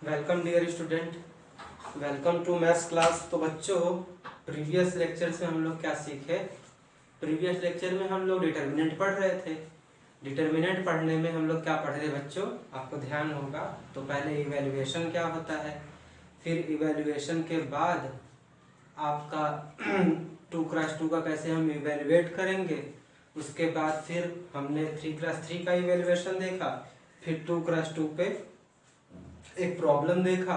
Welcome dear student, welcome to maths class. तो बच्चों, previous lecture से हम लोग क्या सीखे? प्रीवियस लेक्चर में हम लोग डिटर्मिनेंट पढ़ रहे थे। डिटर्मिनेंट पढ़ने में हम लोग क्या पढ़ रहे बच्चों, आपको ध्यान होगा। तो पहले इवैल्यूएशन क्या होता है, फिर इवैल्यूएशन के बाद आपका 2x2 का कैसे हम इवैल्यूएट करेंगे। उसके बाद फिर हमने 3x3 का इवैल्यूएशन देखा, फिर 2x2 पे एक प्रॉब्लम देखा,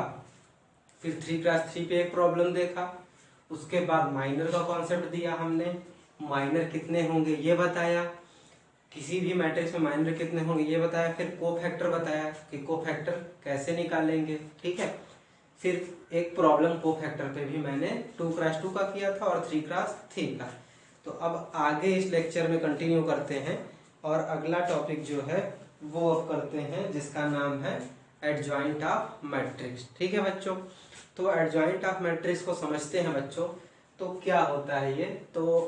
फिर 3x3 पे एक प्रॉब्लम देखा। उसके बाद माइनर का कॉन्सेप्ट दिया हमने, माइनर कितने होंगे ये बताया, किसी भी मैट्रिक्स में माइनर कितने होंगे ये बताया, फिर कोफैक्टर बताया कि कोफैक्टर कैसे निकालेंगे। ठीक है, फिर एक प्रॉब्लम कोफैक्टर पे भी मैंने 2x2 का किया था और 3x3 का। तो अब आगे इस लेक्चर में कंटिन्यू करते हैं और अगला टॉपिक जो है वो अब करते हैं, जिसका नाम है एडजॉइंट ऑफ मैट्रिक्स। ठीक है बच्चों, तो एडजॉइंट ऑफ मैट्रिक्स को समझते हैं बच्चों। तो क्या होता है ये, तो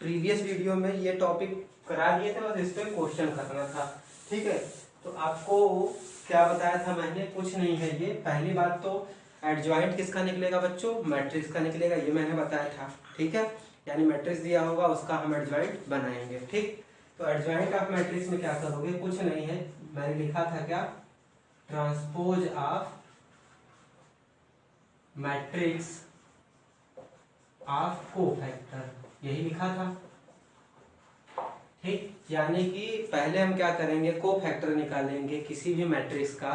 प्रीवियस वीडियो में ये टॉपिक करा दिए थे, बस इस पे क्वेश्चन करना था। ठीक है, तो आपको क्या बताया था मैंने, कुछ नहीं है ये। पहली बात तो एडजॉइंट किसका निकलेगा बच्चों, मैट्रिक्स का निकलेगा, ये मैंने बताया था। ठीक है, यानी मैट्रिक्स दिया होगा उसका हम एडजॉइंट बनाएंगे। ठीक, तो एडजॉइंट ऑफ मैट्रिक्स में क्या करोगे, कुछ नहीं है, मैंने लिखा था क्या, transpose of matrix of cofactor, यही लिखा था। ठीक, यानी कि पहले हम क्या करेंगे, कोफैक्टर निकालेंगे किसी भी मैट्रिक्स का,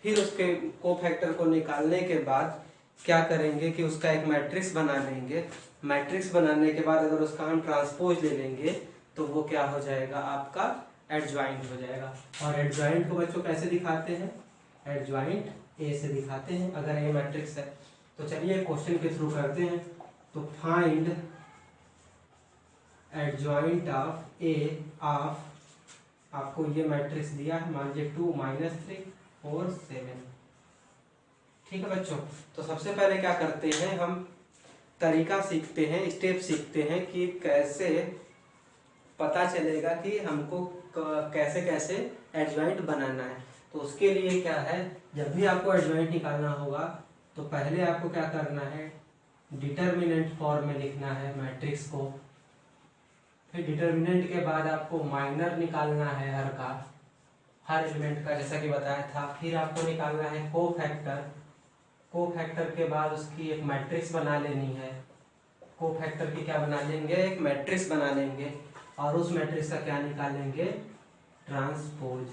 फिर उसके कोफैक्टर को निकालने के बाद क्या करेंगे कि उसका एक मैट्रिक्स बना लेंगे। मैट्रिक्स बनाने के बाद अगर उसका हम ट्रांसपोज ले लेंगे तो वो क्या हो जाएगा, आपका एडजॉइंट हो जाएगा। और एडजॉइंट को बच्चों कैसे दिखाते हैं, एडजॉइंट ए से दिखाते हैं अगर ए मैट्रिक्स है। तो चलिए क्वेश्चन के थ्रू करते हैं। तो find adjoint of A of, आपको ये मैट्रिक्स दिया है, मान लीजिए 2 -3 4 7। ठीक है बच्चों, तो सबसे पहले क्या करते हैं, हम तरीका सीखते हैं, स्टेप सीखते हैं कि कैसे पता चलेगा कि हमको कैसे कैसे एडजॉइंट बनाना है। तो उसके लिए क्या है, जब भी आपको एडजॉइंट निकालना होगा तो पहले आपको क्या करना है, डिटर्मिनेंट फॉर्म में लिखना है मैट्रिक्स को। फिर डिटर्मिनेंट के बाद आपको माइनर निकालना है हर एलिमेंट का, जैसा कि बताया था। फिर आपको निकालना है कोफैक्टर, कोफैक्टर के बाद उसकी एक मैट्रिक्स बना लेनी है। कोफैक्टर की क्या बना लेंगे, एक मैट्रिक्स बना लेंगे, और उस मैट्रिक्स का क्या निकालेंगे, ट्रांसपोज।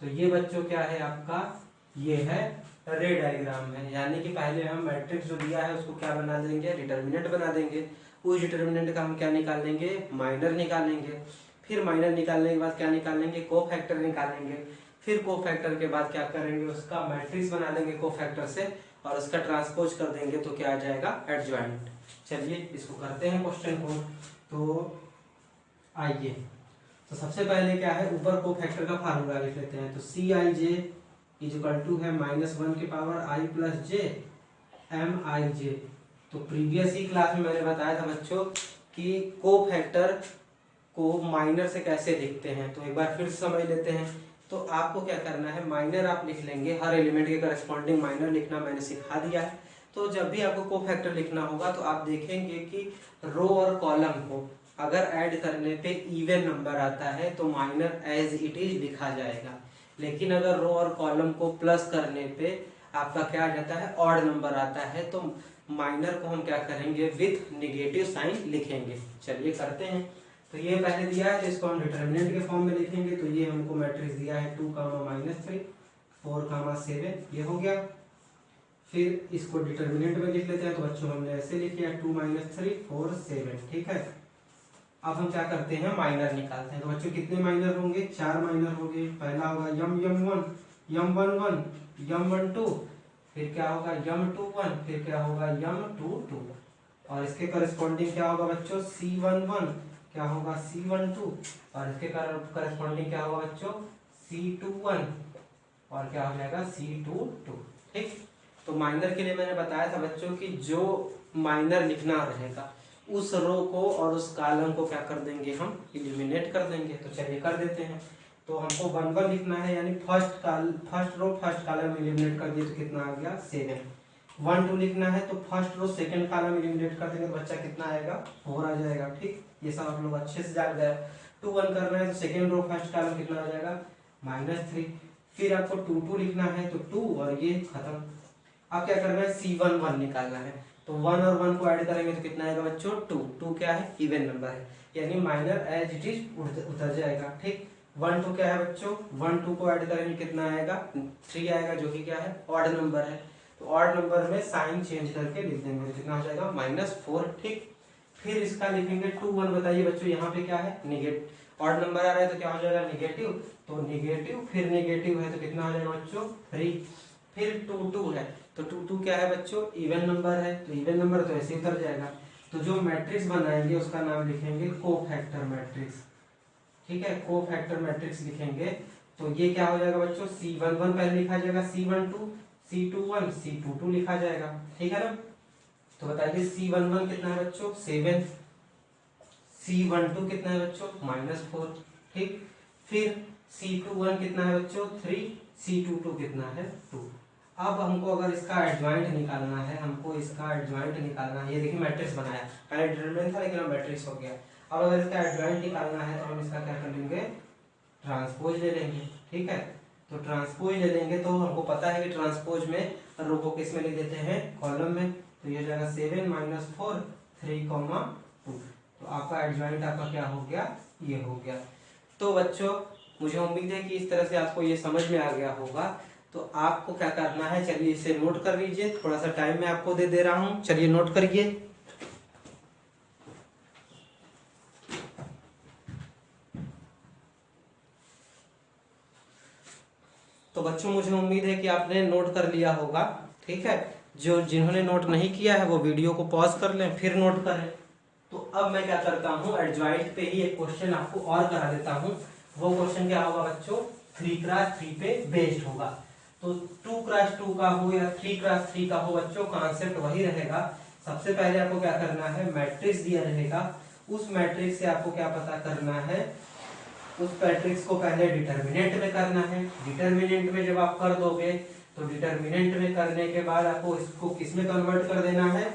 तो ये बच्चों क्या है आपका, ये है रे डायग्राम है। यानी कि पहले हम मैट्रिक्स जो दिया है उसको क्या बना देंगे, डिटर्मिनेंट बना देंगे। उस डिटर्मिनेंट का हम क्या निकालेंगे, माइनर निकालेंगे। फिर माइनर निकालने के बाद क्या निकालेंगे, कोफैक्टर निकालेंगे। फिर कोफैक्टर के बाद क्या करेंगे, उसका मैट्रिक्स बना देंगे कोफैक्टर से और उसका ट्रांसपोज कर देंगे, तो क्या आ जाएगा, एडजॉइंट। चलिए इसको करते हैं क्वेश्चन को। तो आइए, तो सबसे पहले क्या है, ऊपर कोफैक्टर का फार्मूला लिख लेते हैं। तो सी आई जे इजिकल टू है -1 की पावर आई प्लस जे एम आई जे। तो प्रीवियस ही क्लास में मैंने बताया था बच्चों कि कोफैक्टर को माइनर से कैसे लिखते हैं, तो एक बार फिर से समझ लेते हैं। तो आपको क्या करना है, माइनर आप लिख लेंगे, हर एलिमेंट के करस्पॉन्डिंग माइनर लिखना मैंने सिखा दिया है। तो जब भी आपको कोफैक्टर लिखना होगा तो आप देखेंगे कि रो और कॉलम को अगर ऐड करने पे इवन नंबर आता है तो माइनर एज इट इज लिखा जाएगा। लेकिन अगर रो और कॉलम को प्लस करने पे आपका क्या आ जाता है, ऑड नंबर आता है, तो माइनर को हम क्या करेंगे, विथ निगेटिव साइन लिखेंगे। चलिए करते हैं। तो ये पहले दिया है, तो इसको हम डिटर्मिनेंट के फॉर्म में लिखेंगे। तो ये हमको मैट्रिक्स दिया है 2, -3 4, 7, ये हो गया। फिर इसको डिटर्मिनेंट में लिख लेते हैं। तो बच्चों हमने ऐसे लिख लिया 2 -3 4 7। ठीक है, अब हम क्या करते हैं, माइनर निकालते हैं। तो बच्चों कितने माइनर होंगे, 4 माइनर होंगे। पहला होगा यम1, यम11, यम12, फिर क्या होगा यम21, फिर क्या होगा यम22, और इसके करस्पॉन्डिंग क्या होगा बच्चों, C11, क्या होगा C12, और इसके करस्पॉन्डिंग क्या होगा बच्चों, C21, और क्या हो जाएगा C22। ठीक, तो माइनर के लिए मैंने बताया था बच्चों कि जो माइनर लिखना रहेगा उस रो को और उस कॉलम को क्या कर देंगे, हम इलिमिनेट कर देंगे। तो चलिए कर देते हैं। तो हमको 1 1 लिखना है, यानी first row first column eliminate कर दिए तो कितना आ गया 7। 1 2 लिखना है तो first row second column eliminate कर देंगे तो बच्चा कितना आएगा 4 आ जाएगा। ठीक, ये सब आप लोग अच्छे से जान गए। 2 1 करना है तो सेकंड रो फर्स्ट कॉलम कितना आ जाएगा -3। फिर आपको 2 2 लिखना है तो 2 और ये खत्म। अब क्या करना है C1 1 निकालना है, तो 1 और 1 को ऐड करेंगे तो कितना आएगा बच्चों 2। 2 क्या है इवन नंबर है, यानी माइनर एज इट इज उतर जाएगा। ठीक, 1 2 क्या है बच्चों 1 2 को ऐड करेंगे कितना आएगा 3 आएगा, जो कि क्या है ऑड नंबर है। तो ऑड नंबर में साइन चेंज करके लिख देंगे तो कितना हो जाएगा -4। ठीक, फिर इसका लिखेंगे 2 1। बताइए बच्चों यहाँ पे क्या है नेगेटिव, ऑड नंबर आ रहा है तो क्या हो जाएगा नेगेटिव, तो नेगेटिव फिर नेगेटिव है तो कितना हो जाएगा बच्चों 3। फिर 2 2 है तो 2 2 क्या है बच्चों इवन नंबर है, तो इवन नंबर तो ऐसे उतर जाएगा। तो जो मैट्रिक्स बनाएंगे उसका नाम लिखेंगे कोफैक्टर मैट्रिक्स। ठीक है, कोफैक्टर मैट्रिक्स लिखेंगे तो ये क्या हो जाएगा बच्चों C1 1 पहले लिखा जाएगा, C1 2 C2 1 C2 2 लिखा जाएगा। ठीक है ना, तो बताइए C1 1 कितना है बच्चों 7, C1 2 कितना है बच्चों -4। ठीक, फिर C2 1 कितना है बच्चों 3, C2 2 कितना है 2। अब हमको अगर इसका एडजॉइंट निकालना है, हमको इसका एडजॉइंट निकालना है। ये देखिए मैट्रिक्स बनाया, पहले डिटरमिनेंट था लेकिन अब मैट्रिक्स हो गया। अब अगर इसका एडजॉइंट निकालना है तो हम इसका क्या कर लेंगे ट्रांसपोज ले लेंगे। ठीक है, तो ट्रांसपोज ले लेंगे तो हमको पता है कि ट्रांसपोज में रो को किस में लिख देते हैं कॉलम में, तो ये जाएगा 7 -4 3, 2। तो आपका एडजॉइंट आपका क्या हो गया ये हो गया। तो बच्चों मुझे उम्मीद है कि इस तरह से आपको ये समझ में आ गया होगा। तो आपको क्या करना है चलिए इसे नोट कर लीजिए, थोड़ा सा टाइम मैं आपको दे रहा हूं, चलिए नोट करिए। तो बच्चों मुझे उम्मीद है कि आपने नोट कर लिया होगा। ठीक है, जो जिन्होंने नोट नहीं किया है वो वीडियो को पॉज कर लें फिर नोट करें। तो अब मैं क्या करता हूँ एडजॉइंट पे ही एक क्वेश्चन आपको और करा देता हूँ। वो क्वेश्चन क्या होगा बच्चों 3x3 पे बेस्ड होगा। तो 2x2 का हो या 3x3 का हो बच्चों कॉन्सेप्ट वही रहेगा। सबसे पहले आपको क्या करना है मैट्रिक्स दिया रहेगा, उस मैट्रिक्स से आपको क्या पता करना है, उस मैट्रिक्स को पहले डिटर्मिनेंट में करना है। डिटर्मिनेंट में जब आप कर दोगे तो डिटर्मिनेंट में करने के बाद आपको इसको किस में कन्वर्ट कर देना है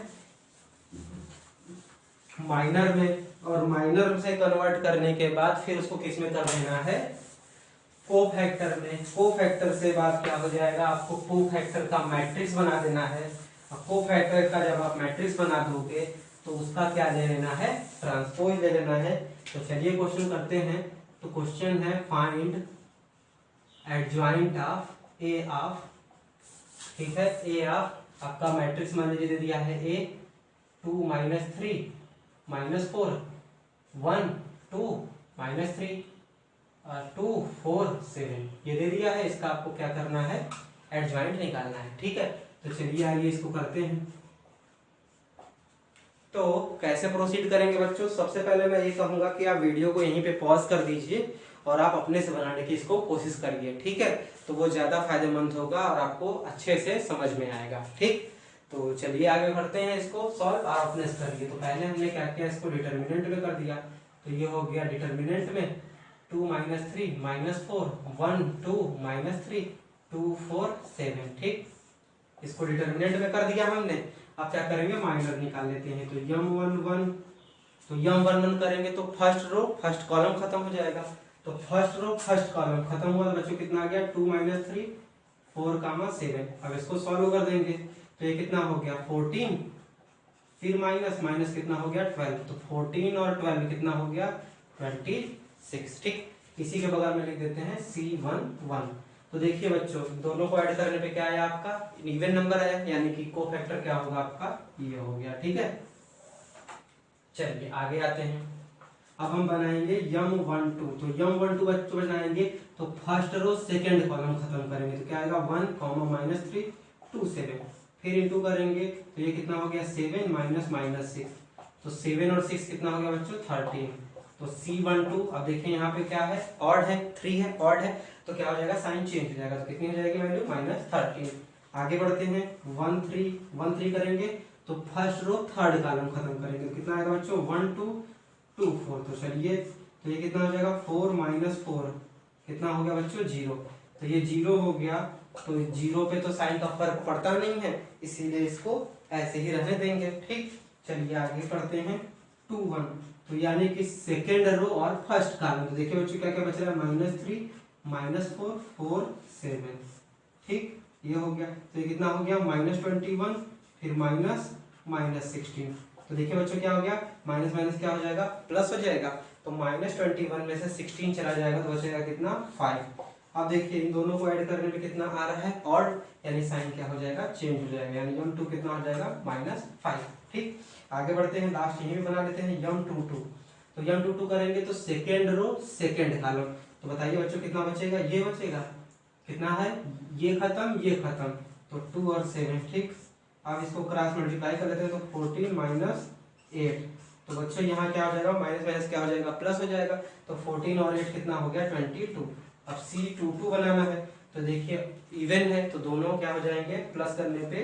माइनर में, और माइनर से कन्वर्ट करने के बाद फिर उसको किस में कर देना है कोफैक्टर में। कोफैक्टर से बाद क्या हो जाएगा आपको कोफैक्टर का मैट्रिक्स बना देना है। कोफैक्टर का जब आप मैट्रिक्स बना दोगे तो उसका क्या ले लेना है ट्रांसपोज ले लेना है। तो चलिए क्वेश्चन करते हैं। तो क्वेश्चन है find adjoint of A of, ठीक है ए ऑफ आपका मैट्रिक्स मान लीजिए दे दिया है ए 2 -3 -4 1 2 -3 2 4 7 ये दे दिया है। इसका आपको क्या करना है एडजॉइंट निकालना है। ठीक है, तो चलिए आइए इसको करते हैं। तो कैसे प्रोसीड करेंगे बच्चों, सबसे पहले मैं ये कहूंगा कि आप वीडियो को यहीं पे पॉज कर दीजिए और आप अपने से बनाने की इसको कोशिश करिए। ठीक है, तो वो ज्यादा फायदेमंद होगा और आपको अच्छे से समझ में आएगा। ठीक, तो चलिए आगे बढ़ते हैं इसको सॉल्व, आप अपने से करिए। तो पहले हमने क्या किया इसको डिटर्मिनेंट में कर दिया, तो ये हो गया डिटर्मिनेंट में 2 -3 -4 1 2 -3 2 4 7। ठीक, इसको डिटर्मिनेंट में कर दिया हमने। अब क्या करेंगे माइनर निकाल लेते हैं। तो m1 1 तो m1 1 करेंगे तो फर्स्ट रो फर्स्ट कॉलम खत्म हो जाएगा। तो फर्स्ट रो फर्स्ट कॉलम खत्म हुआ तो बच्चों कितना आ गया 2 -3 4 7। अब इसको सॉल्व कर देंगे तो ये कितना हो गया 14, फिर माइनस माइनस कितना हो गया 12। तो 14 और 12 कितना हो गया 26। ठीक, इसी के बगल में लिख देते हैं C1 1। तो देखिए बच्चों दोनों को ऐड करने पे क्या आया आपका इवन नंबर आया, यानी कि कोफैक्टर क्या होगा आपका ये हो गया। ठीक है, चलिए आगे आते हैं। अब हम बनाएंगे m1 2। तो m1 2 बच्चों बनाएंगे तो फर्स्ट रो सेकंड कॉलम खत्म करेंगे तो क्या आएगा 1 -3 2 7। फिर इंटू करेंगे तो ये कितना हो गया 7 -6। तो 7 और 6 कितना हो गया बच्चों 13। तो C1 2 अब देखिए यहाँ पे क्या है ऑड है 3 है ऑड है तो क्या हो जाएगा साइन चेंज हो जाएगा। तो कितनी हो जाएगी वैल्यू -13। आगे बढ़ते हैं 1 3 करेंगे तो फर्स्ट रो थर्ड कॉलम खत्म करेंगे तो कितना आएगा बच्चों 1 2 2 4। तो चलिए तो ये कितना हो जाएगा 4 -4 कितना हो गया बच्चों 0। तो ये 0 हो गया, तो 0 पे तो साइन का फर्क पड़ता नहीं है, इसीलिए इसको ऐसे ही रहने देंगे। ठीक, चलिए आगे पढ़ते हैं 2 1। तो यानी कि सेकेंड रो और फर्स्ट कॉलम। तो देखिए बच्चों क्या क्या बच रहा है, -3 -4 4 7। ठीक, ये हो गया। तो ये कितना हो गया -21, फिर -16। तो देखिए बच्चों क्या हो गया, माइनस माइनस क्या हो जाएगा, प्लस हो जाएगा। तो -21 में से 16 चला जाएगा तो बचेगा कितना 5। अब देखिए इन दोनों को ऐड करने पे कितना आ रहा है, ऑड, यानी साइन क्या हो जाएगा, चेंज हो जाएगा, यानी m2 कितना हो जाएगा -5। ठीक, आगे बढ़ते हैं, लास्ट यही भी बना लेते हैं m22। तो m22 करेंगे तो सेकेंड रो सेकेंड कॉलम। तो बताइए बच्चों कितना बचेगा, ये बचेगा, कितना है, ये खत्म ये खत्म, तो 2 और 7। ठीक, अब इसको क्रॉस मल्टीप्लाई कर लेते हैं तो 14 -8। तो बच्चों यहाँ क्या हो जाएगा, माइनस माइनस क्या हो जाएगा, प्लस हो जाएगा। तो 14 और 8 कितना हो गया 22। अब C22 बनाना है, तो देखिए इवन है तो दोनों क्या हो जाएंगे, प्लस करने पे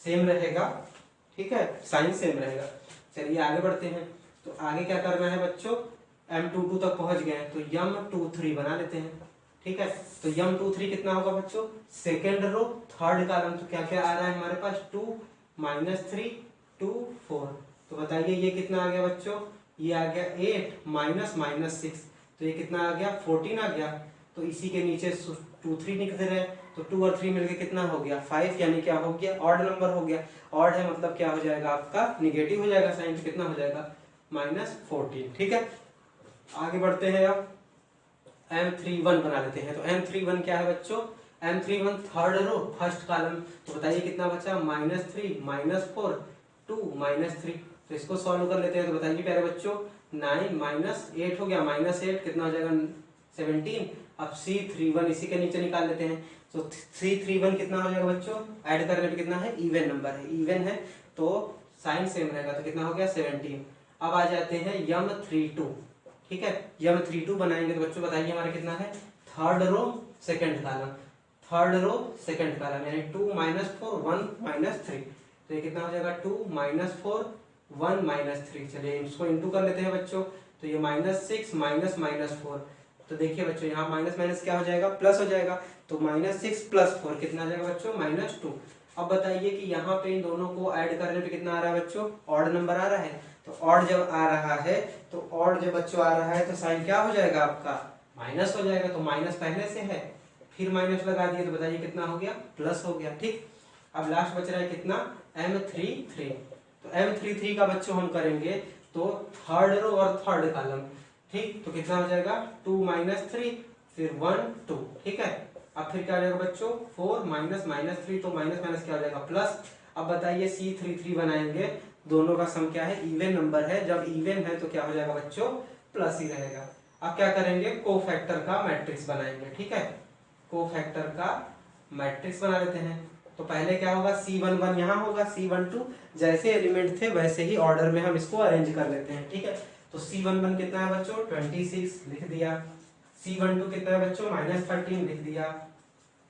सेम रहेगा। ठीक है, साइन सेम रहेगा। चलिए आगे बढ़ते हैं। तो आगे क्या करना है बच्चों, M22 तक पहुंच गए तो M23 बना लेते हैं। ठीक है, तो M23 कितना होगा बच्चों, सेकेंड रो थर्ड कॉलम। तो क्या क्या आ रहा है हमारे पास, 2 -3 2 4। तो बताइए ये कितना आ गया बच्चों, ये आ गया 8 -6। तो ये कितना आ गया 14 आ गया। तो इसी के नीचे 2 3 लिख दे रहे हैं, तो 2 और 3 मिलके कितना हो गया 5, यानी क्या हो गया, ऑड नंबर हो गया। ऑड है मतलब क्या हो जाएगा आपका, निगेटिव हो जाएगा साइन, तो कितना हो जाएगा -14। ठीक है, आगे बढ़ते हैं। अब M31 बना लेते हैं। तो M31 क्या है बच्चों, M31 third row first column. तो बताइए कितना बचा, -3 -4 2 -3। तो इसको सॉल्व कर लेते हैं। तो बताइए प्यारे बच्चों, 9 -8 हो गया, -8 कितना हो जाएगा 17। अब C31 इसी के नीचे निकाल लेते हैं। तो C31 कितना हो जाएगा बच्चों, ऐड करने पे कितना है, इवन नंबर है, इवन है तो साइन सेम रहेगा, तो कितना हो गया 17। अब आ जाते हैं M32। ठीक है, M32 बनाएंगे तो बच्चों बताइए हमारे कितना है, third row second column, third row second column, यानी 2 -4 1 -3। तो ये कितना हो जाएगा 2 -4 1 -3। चलिए इसको इंटू कर लेते हैं बच्चों। तो ये -6 -4। तो देखिए बच्चों यहाँ माइनस माइनस क्या हो जाएगा, प्लस हो जाएगा। तो -6 + 4 कितना आ जाएगा बच्चों, -2। अब बताइए कि यहाँ पे इन दोनों को ऐड करने पे कितना आ रहा है बच्चों, ऑड नंबर आ रहा है। तो ऑड जब आ रहा है, तो ऑड जब बच्चों आ रहा है तो साइन क्या हो जाएगा आपका, माइनस हो जाएगा। तो माइनस पहले से है, फिर माइनस लगा दिए, तो बताइए कितना हो गया, प्लस हो गया। ठीक, अब लास्ट बच रहा है कितना, M33। तो M33 का बच्चों हम करेंगे तो थर्ड रो और थर्ड कॉलम। ठीक, तो कितना हो जाएगा 2 -3 फिर 1 2। ठीक है, अब फिर क्या हो जाएगा बच्चों 4 -3, तो माइनस माइनस क्या हो जाएगा प्लस। अब बताइए C33 बनाएंगे, दोनों का सम क्या है, इवन नंबर है, जब इवन है तो क्या हो जाएगा बच्चों, प्लस ही रहेगा। अब क्या करेंगे, कोफैक्टर का मैट्रिक्स बनाएंगे। ठीक है, कोफैक्टर का मैट्रिक्स बना लेते हैं। तो पहले क्या होगा, C11 यहाँ होगा, C12 जैसे एलिमेंट थे वैसे ही ऑर्डर में हम इसको अरेंज कर लेते हैं। ठीक है, तो C11 कितना है बच्चों 26 लिख दिया। C12 कितना है बच्चों -13 लिख दिया।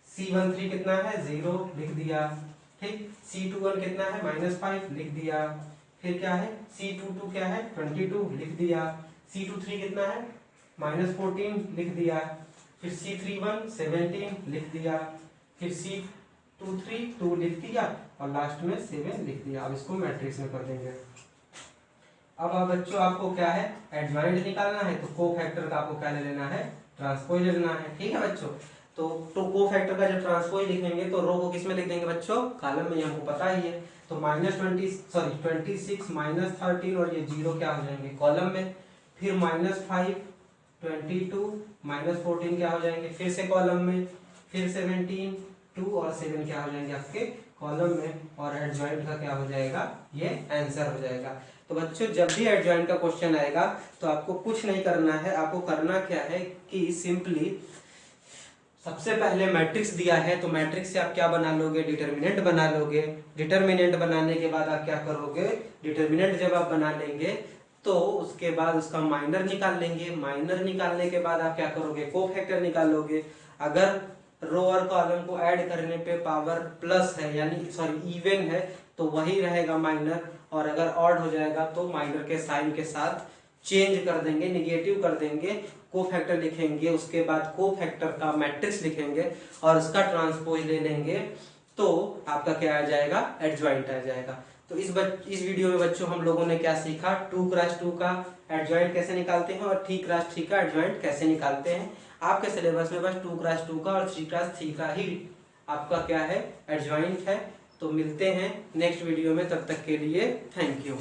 C13 कितना है 0 लिख दिया। ठीक, C21 कितना है -5 लिख दिया। फिर क्या है C22 क्या है 22 लिख दिया। C23 कितना है -14 लिख दिया। फिर C31 17 लिख दिया। फिर C23 2 लिख दिया और लास्ट में 7 लिख दिया। अब इसको मैट्रिक्स में कर देंगे। अब बच्चों आपको क्या है, एडजॉइंट निकालना है, तो कोफैक्टर का आपको क्या ले लेना है, ट्रांसपोज लेना है। ठीक है बच्चों, तो कोफैक्टर का जब ट्रांसपोज लिखेंगे तो रो को किस में लिख देंगे बच्चों, कॉलम में, हमको पता ही है। तो -26 -13 और ये 0 क्या हो जाएंगे कॉलम में। फिर -5 22 -14 क्या हो जाएंगे फिर से कॉलम में। फिर 17 2 और 7 क्या हो जाएंगे आपके कॉलम में। और एडजॉइंट का क्या हो जाएगा, ये आंसर हो जाएगा। तो बच्चों जब भी एडजॉइंट का क्वेश्चन आएगा तो आपको कुछ नहीं करना है, आपको करना क्या है कि सिंपली सबसे पहले मैट्रिक्स दिया है तो मैट्रिक्स से आप क्या बना लोगे, डिटर्मिनेंट बना लोगे। डिटर्मिनेंट बनाने के बाद आप क्या करोगे, डिटर्मिनेंट जब आप बना लेंगे तो उसके बाद उसका माइनर निकाल लेंगे। माइनर निकालने के बाद आप क्या करोगे, कोफैक्टर निकालोगे। अगर रो और कॉलम को ऐड करने पे पावर प्लस है यानी सॉरी इवन है तो वही रहेगा माइनर, और अगर ऑड हो जाएगा तो माइनर के साइन के साथ चेंज कर देंगे, निगेटिव कर देंगे, को फैक्टर लिखेंगे, उसके बाद को फैक्टर का मैट्रिक्स लिखेंगे और उसका ट्रांसपोज ले लेंगे, तो आपका क्या आ जाएगा, एडजॉइंट आ जाएगा। तो इस वीडियो में बच्चों हम लोगों ने क्या सीखा, 2x2 का एडजॉइंट कैसे निकालते हैं और 3x3 का एडजॉइंट कैसे निकालते हैं। आपके सिलेबस में बस 2x2 का और 3x3 का ही आपका क्या है, एडजॉइंट है। तो मिलते हैं नेक्स्ट वीडियो में, तब तक के लिए थैंक यू।